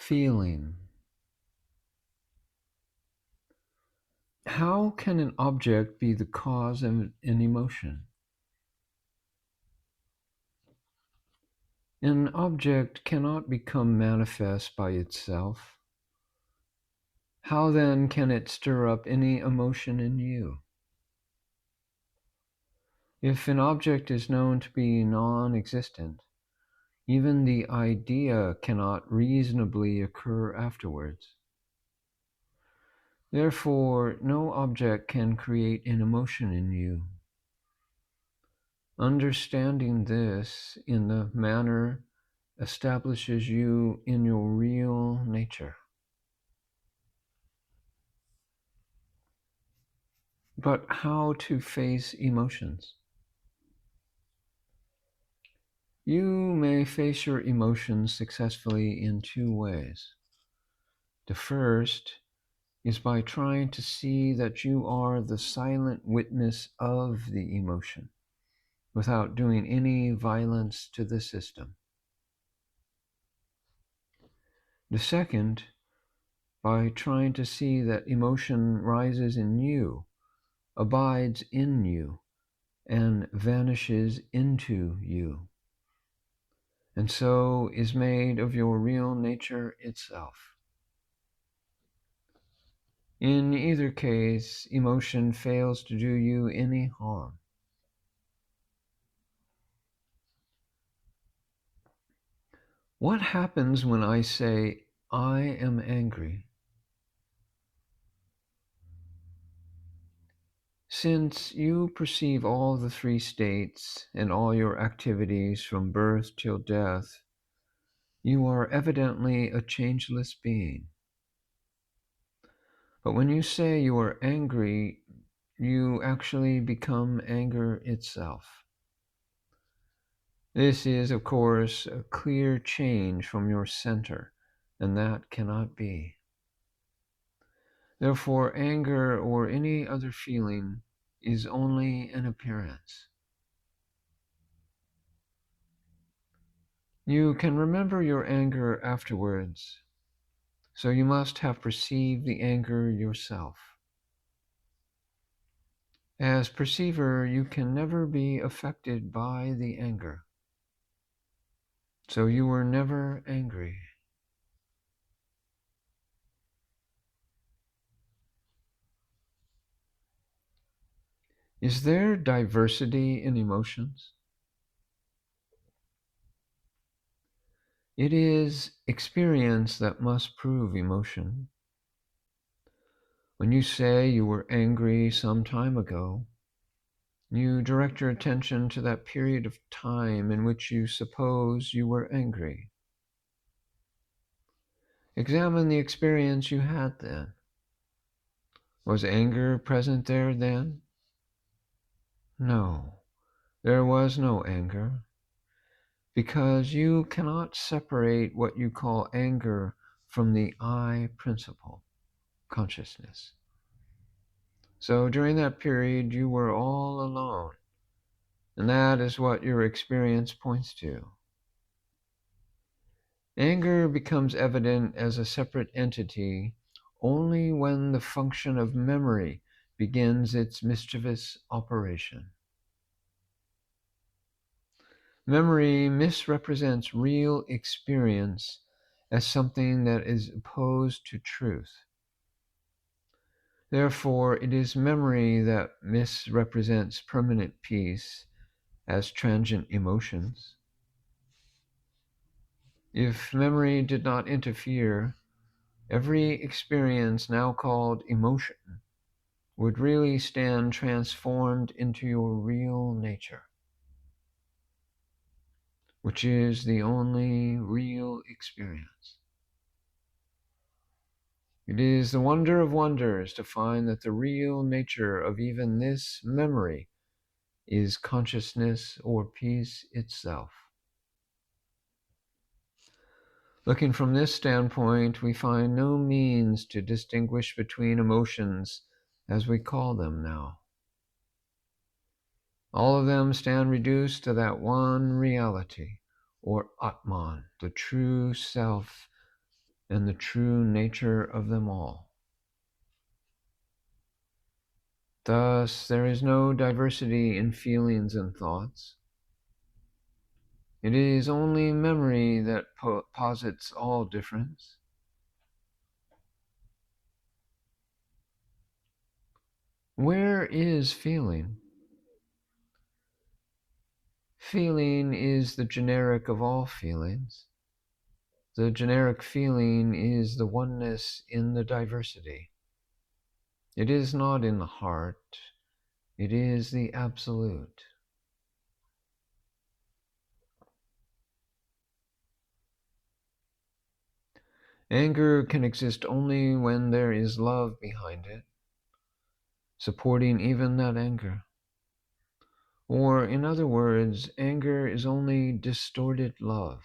feeling. How can an object be the cause of an emotion? An object cannot become manifest by itself. How then can it stir up any emotion in you? If an object is known to be non-existent, even the idea cannot reasonably occur afterwards. Therefore, no object can create an emotion in you. Understanding this in the manner establishes you in your real nature. But how to face emotions? You may face your emotions successfully in two ways. The first is by trying to see that you are the silent witness of the emotion without doing any violence to the system. The second, by trying to see that emotion rises in you, abides in you, and vanishes into you, and so is made of your real nature itself. In either case, emotion fails to do you any harm. What happens when I say, I am angry? Since you perceive all the three states and all your activities from birth till death, you are evidently a changeless being. But when you say you are angry, you actually become anger itself. This is, of course, a clear change from your center, and that cannot be. Therefore, anger or any other feeling is only an appearance. You can remember your anger afterwards, so you must have perceived the anger yourself. As perceiver, you can never be affected by the anger. So you were never angry. Is there diversity in emotions? It is experience that must prove emotion. When you say you were angry some time ago, you direct your attention to that period of time in which you suppose you were angry. Examine the experience you had then. Was anger present there then? No, there was no anger, because you cannot separate what you call anger from the I principle, consciousness. So during that period, you were all alone, and that is what your experience points to. Anger becomes evident as a separate entity only when the function of memory begins its mischievous operation. Memory misrepresents real experience as something that is opposed to truth. Therefore, it is memory that misrepresents permanent peace as transient emotions. If memory did not interfere, every experience now called emotion would really stand transformed into your real nature, which is the only real experience. It is the wonder of wonders to find that the real nature of even this memory is consciousness or peace itself. Looking from this standpoint, we find no means to distinguish between emotions as we call them now. All of them stand reduced to that one reality, or Atman, the true self, and the true nature of them all. Thus, there is no diversity in feelings and thoughts. It is only memory that posits all difference. Where is feeling? Feeling is the generic of all feelings. The generic feeling is the oneness in the diversity. It is not in the heart, it is the absolute. Anger can exist only when there is love behind it, supporting even that anger. Or, in other words, anger is only distorted love.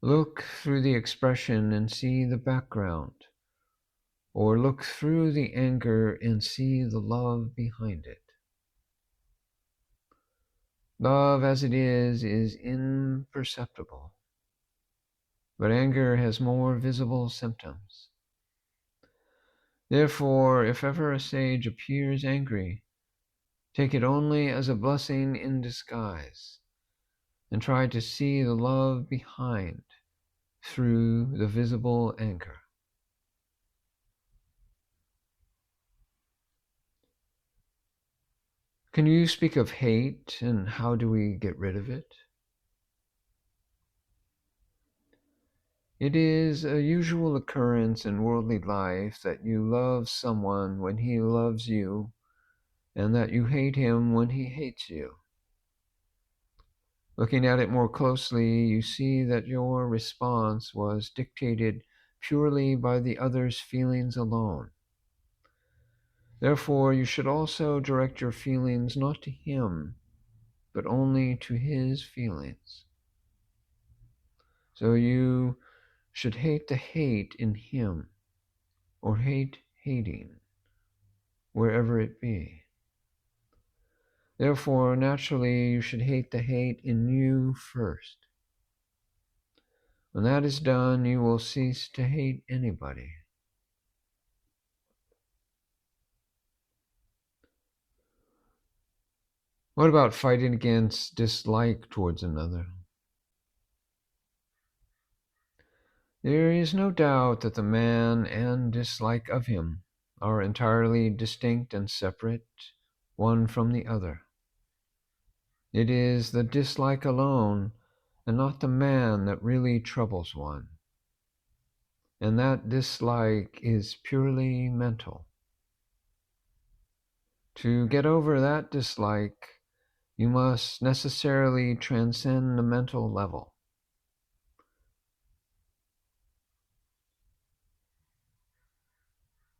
Look through the expression and see the background, or look through the anger and see the love behind it. Love as it is imperceptible, but anger has more visible symptoms. Therefore, if ever a sage appears angry, take it only as a blessing in disguise, and try to see the love behind through the visible anger. Can you speak of hate, and how do we get rid of it? It is a usual occurrence in worldly life that you love someone when he loves you, and that you hate him when he hates you. Looking at it more closely, you see that your response was dictated purely by the other's feelings alone. Therefore, you should also direct your feelings not to him, but only to his feelings. So you should hate the hate in him, or hate hating, wherever it be. Therefore, naturally, you should hate the hate in you first. When that is done, you will cease to hate anybody. What about fighting against dislike towards another? There is no doubt that the man and dislike of him are entirely distinct and separate, one from the other. It is the dislike alone, and not the man, that really troubles one. And that dislike is purely mental. To get over that dislike, you must necessarily transcend the mental level.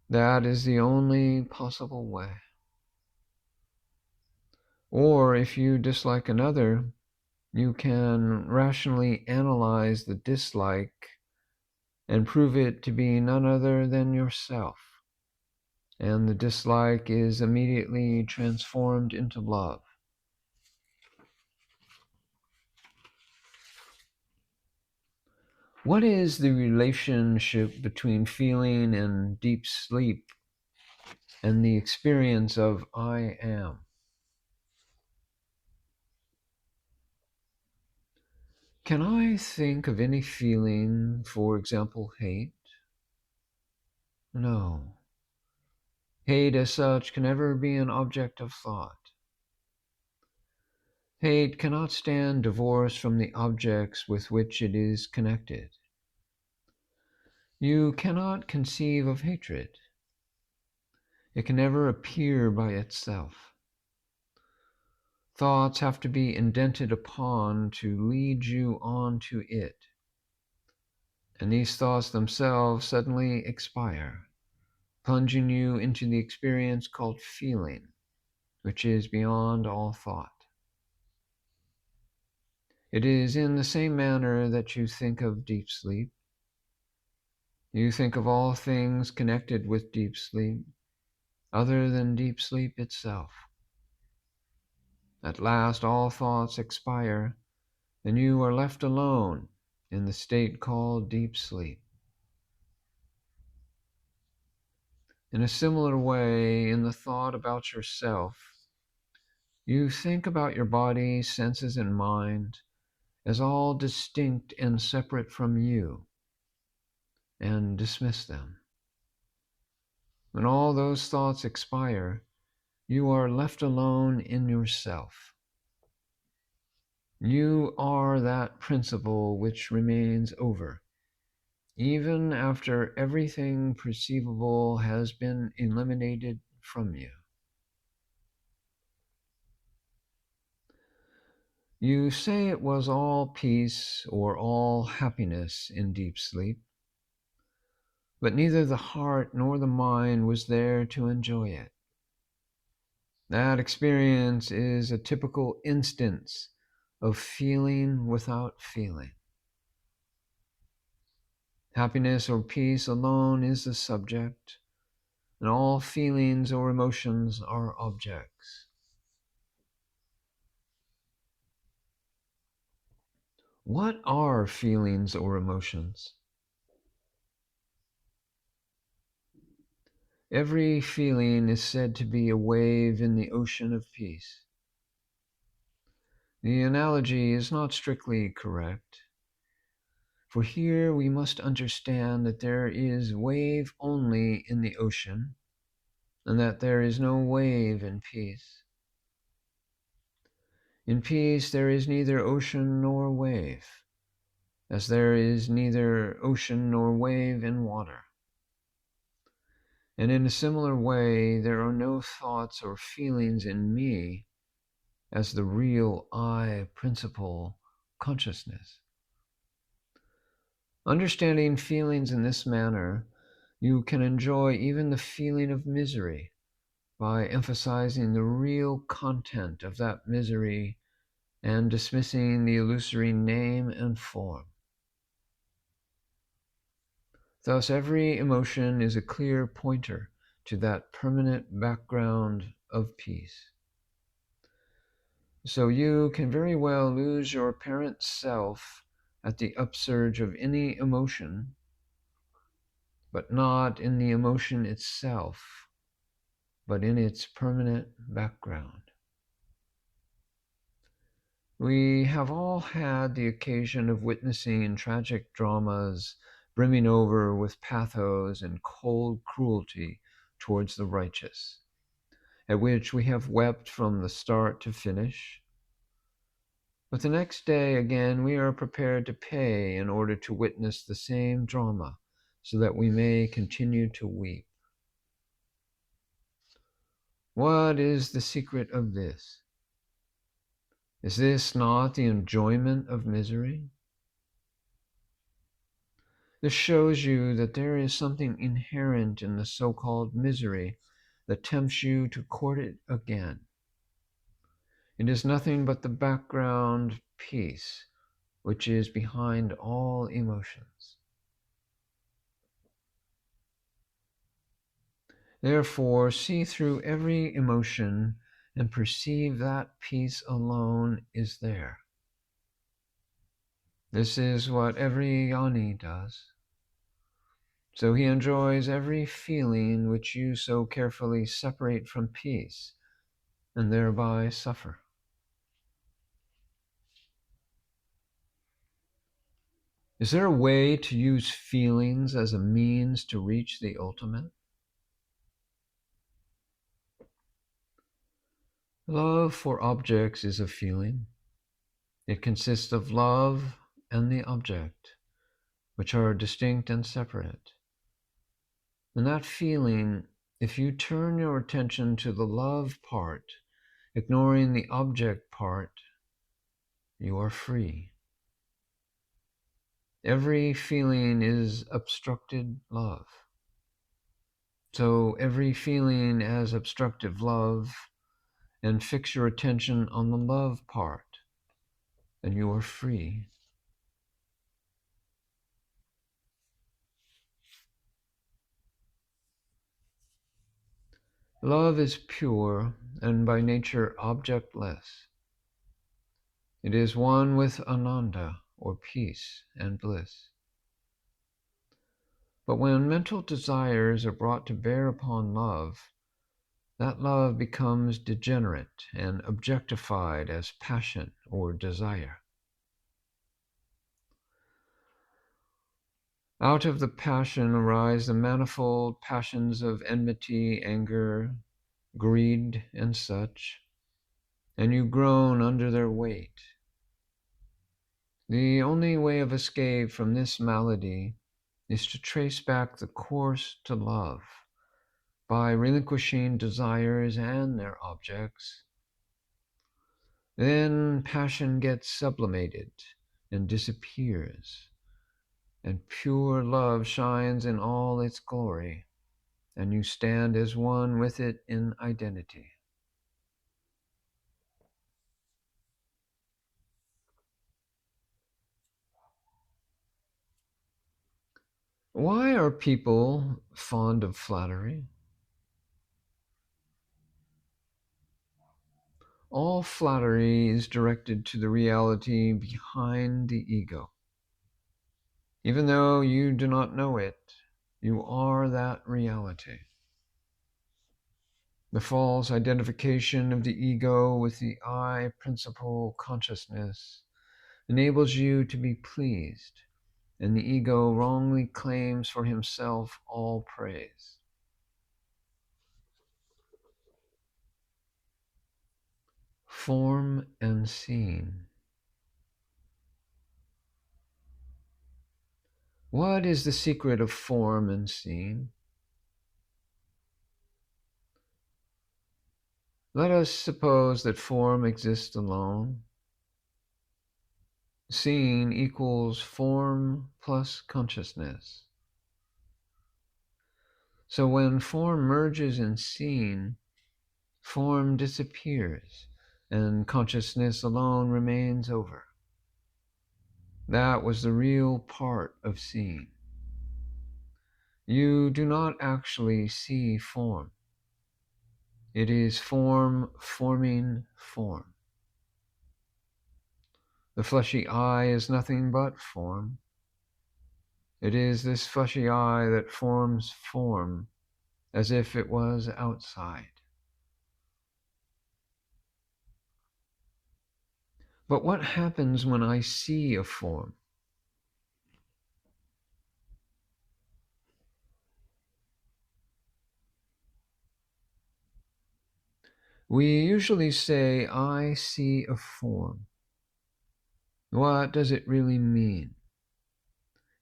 That is the only possible way. Or if you dislike another, you can rationally analyze the dislike and prove it to be none other than yourself. And the dislike is immediately transformed into love. What is the relationship between feeling and deep sleep and the experience of I am? Can I think of any feeling, for example, hate? No. Hate as such can never be an object of thought. Hate cannot stand divorced from the objects with which it is connected. You cannot conceive of hatred. It can never appear by itself. Thoughts have to be indented upon to lead you on to it. And these thoughts themselves suddenly expire, plunging you into the experience called feeling, which is beyond all thought. It is in the same manner that you think of deep sleep. You think of all things connected with deep sleep, other than deep sleep itself. At last all thoughts expire, and you are left alone in the state called deep sleep. In a similar way, in the thought about yourself, you think about your body, senses, and mind as all distinct and separate from you, and dismiss them. When all those thoughts expire, you are left alone in yourself. You are that principle which remains over, even after everything perceivable has been eliminated from you. You say it was all peace or all happiness in deep sleep, but neither the heart nor the mind was there to enjoy it. That experience is a typical instance of feeling without feeling. Happiness or peace alone is the subject, and all feelings or emotions are objects. What are feelings or emotions? Every feeling is said to be a wave in the ocean of peace. The analogy is not strictly correct, for here we must understand that there is wave only in the ocean, and that there is no wave in peace. In peace there is neither ocean nor wave, as there is neither ocean nor wave in water. And in a similar way, there are no thoughts or feelings in me as the real I principle consciousness. Understanding feelings in this manner, you can enjoy even the feeling of misery by emphasizing the real content of that misery and dismissing the illusory name and form. Thus, every emotion is a clear pointer to that permanent background of peace. So you can very well lose your apparent self at the upsurge of any emotion, but not in the emotion itself, but in its permanent background. We have all had the occasion of witnessing tragic dramas brimming over with pathos and cold cruelty towards the righteous, at which we have wept from the start to finish. But the next day again we are prepared to pay in order to witness the same drama, so that we may continue to weep. What is the secret of this? Is this not the enjoyment of misery? This shows you that there is something inherent in the so-called misery that tempts you to court it again. It is nothing but the background peace which is behind all emotions. Therefore, see through every emotion and perceive that peace alone is there. This is what every jnani does. So he enjoys every feeling which you so carefully separate from peace and thereby suffer. Is there a way to use feelings as a means to reach the ultimate? Love for objects is a feeling. It consists of love and the object, which are distinct and separate. And that feeling, if you turn your attention to the love part, ignoring the object part, you are free. Every feeling is obstructed love. So every feeling as obstructive love, and fix your attention on the love part, and you are free. Love is pure and by nature objectless. It is one with Ananda, or peace and bliss. But when mental desires are brought to bear upon love, that love becomes degenerate and objectified as passion or desire. Out of the passion arise the manifold passions of enmity, anger, greed, and such, and you groan under their weight. The only way of escape from this malady is to trace back the course to love by relinquishing desires and their objects. Then passion gets sublimated and disappears, and pure love shines in all its glory, and you stand as one with it in identity. Why are people fond of flattery? All flattery is directed to the reality behind the ego. Even though you do not know it, you are that reality. The false identification of the ego with the I principle consciousness enables you to be pleased, and the ego wrongly claims for himself all praise. Form and scene. What is the secret of form and scene? Let us suppose that form exists alone. Scene equals form plus consciousness. So when form merges in scene, form disappears and consciousness alone remains over. That was the real part of seeing. You do not actually see form. It is form forming form. The fleshy eye is nothing but form. It is this fleshy eye that forms form as if it was outside. But what happens when I see a form? We usually say, I see a form. What does it really mean?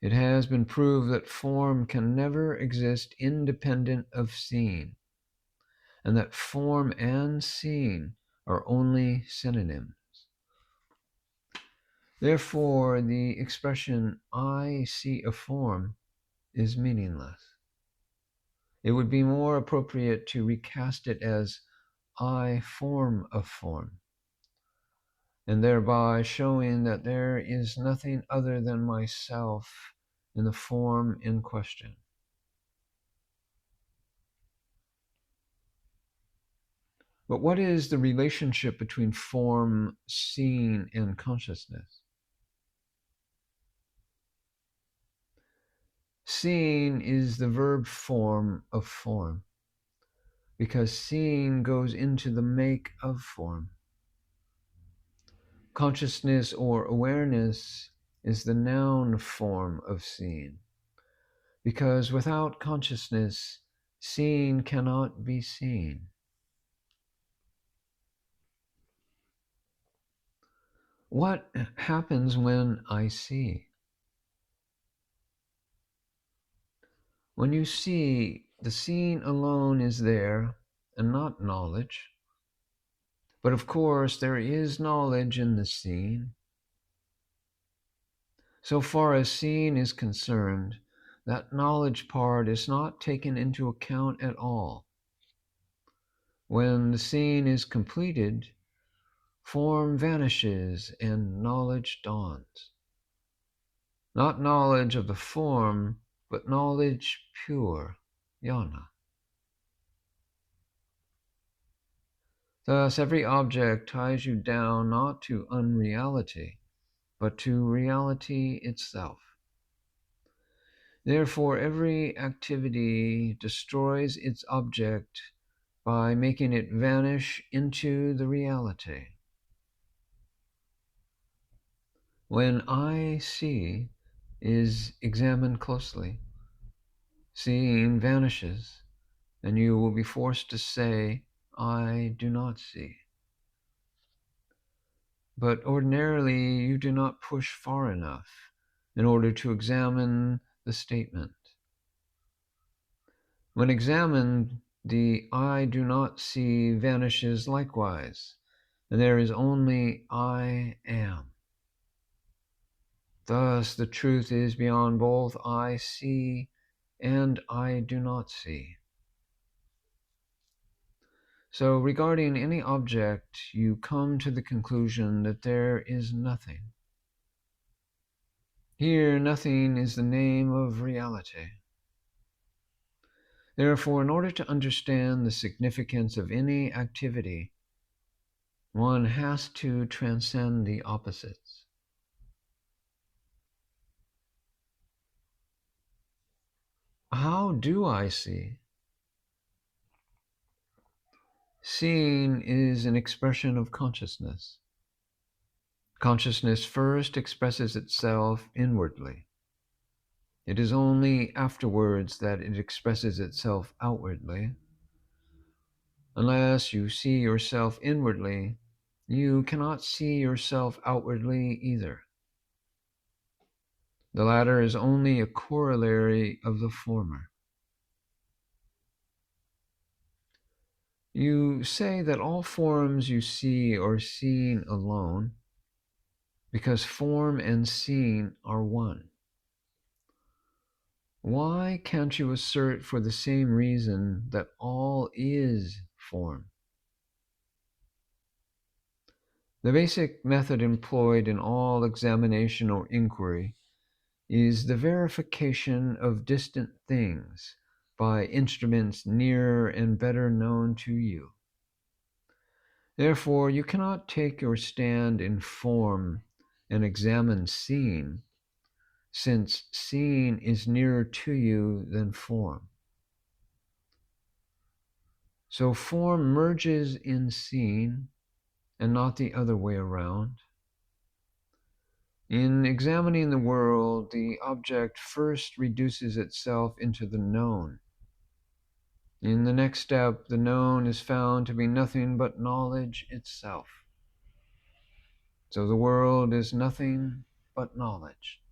It has been proved that form can never exist independent of seeing, and that form and seeing are only synonyms. Therefore, the expression, I see a form, is meaningless. It would be more appropriate to recast it as, I form a form, and thereby showing that there is nothing other than myself in the form in question. But what is the relationship between form, seeing, and consciousness? Seeing is the verb form of form, because seeing goes into the make of form. Consciousness or awareness is the noun form of seeing, because without consciousness, seeing cannot be seen. What happens when I see? When you see, the seeing alone is there and not knowledge. But of course, there is knowledge in the seeing. So far as seeing is concerned, that knowledge part is not taken into account at all. When the seeing is completed, form vanishes and knowledge dawns. Not knowledge of the form, but knowledge pure, jnana. Thus, every object ties you down not to unreality, but to reality itself. Therefore, every activity destroys its object by making it vanish into the reality. When I see is examined closely, seeing vanishes, and you will be forced to say, I do not see. But ordinarily, you do not push far enough in order to examine the statement. When examined, the I do not see vanishes likewise, and there is only I am. Thus, the truth is beyond both I see and I do not see. So, regarding any object, you come to the conclusion that there is nothing. Here, nothing is the name of reality. Therefore, in order to understand the significance of any activity, one has to transcend the opposites. How do I see? Seeing is an expression of consciousness. Consciousness first expresses itself inwardly. It is only afterwards that it expresses itself outwardly. Unless you see yourself inwardly, you cannot see yourself outwardly either. The latter is only a corollary of the former. You say that all forms you see are seen alone, because form and seeing are one. Why can't you assert for the same reason that all is form? The basic method employed in all examination or inquiry is the verification of distant things by instruments nearer and better known to you. Therefore, you cannot take your stand in form and examine seeing, since seeing is nearer to you than form. So form merges in seeing and not the other way around. In examining the world, the object first reduces itself into the known. In the next step, the known is found to be nothing but knowledge itself. So the world is nothing but knowledge.